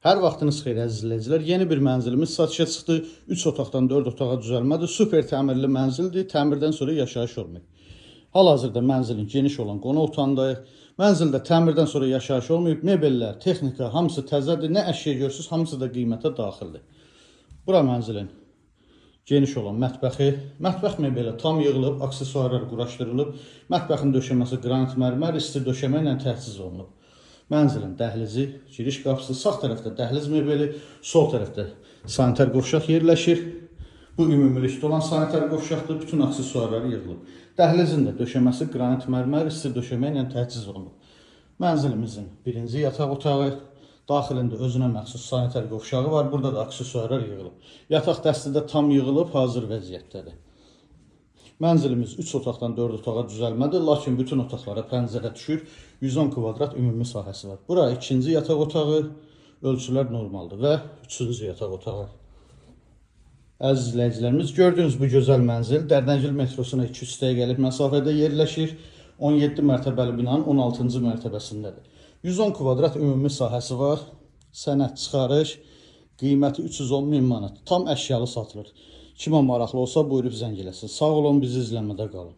Hər vaxtınız xeyir əziz izləyicilər. Yeni bir mənzilimiz satışa çıxdı. 3 otaqdan 4 otağa düzəlmədir. Super təmirli mənzildir. Təmirdən sonra yaşayış olmayıb. Hal-hazırda mənzilin geniş olan qonaq otağındayıq. Mənzildə təmirdən sonra yaşayış olmayıb. Mebellər, texnika hamısı təzədir. Nə əşya görürsünüz, hamısı da qiymətə daxildir. Bura mənzilin geniş olan mətbəxi. Mətbəx mebeli tam yığılıb, aksesuarlar quraşdırılıb. Mətbəxin döşəməsi qranit mərmər, isti döşəmə ilə təchiz olunub. Mənzilin dəhlizi, giriş qapısı, sağ tərəfdə dəhliz mebeli, sol tərəfdə sanitar qovşaq yerləşir. Bu ümumilikdə olan sanitar qovşaqdır, bütün aksesuarları yığılıb. Dəhlizin də döşəməsi qranit mərmər, isti döşəmə ilə təchiz olunub. Mənzilimizin birinci yataq otağı, daxilində özünə məxsus sanitar qovşağı var, burada da aksesuarlar yığılıb. Yataq dəsti də tam yığılıb, hazır vəziyyətdədir. Mənzilimiz 3 otaqdan 4 otağa düzəlmədir, lakin bütün otaqlara pəncərə düşür. 110 kvadrat ümumi sahəsi var. Bura ikinci yataq otağı, ölçülər normaldır və üçüncü yataq otağı. Əziz izləyicilərimiz, gördüyünüz bu gözəl mənzil Dərdəngil metrosuna 200 dəqiqəlik məsafədə yerləşir. 17 mərtəbəli binanın 16-cı mərtəbəsindədir. 110 kvadrat ümumi sahəsi var. Sənəd çıxarış, qiyməti 310.000 manat. Tam əşyalı satılır. Kimə maraqlı olsa buyurub zəng eləsin. Sağ olun, bizi izləmədə qalın.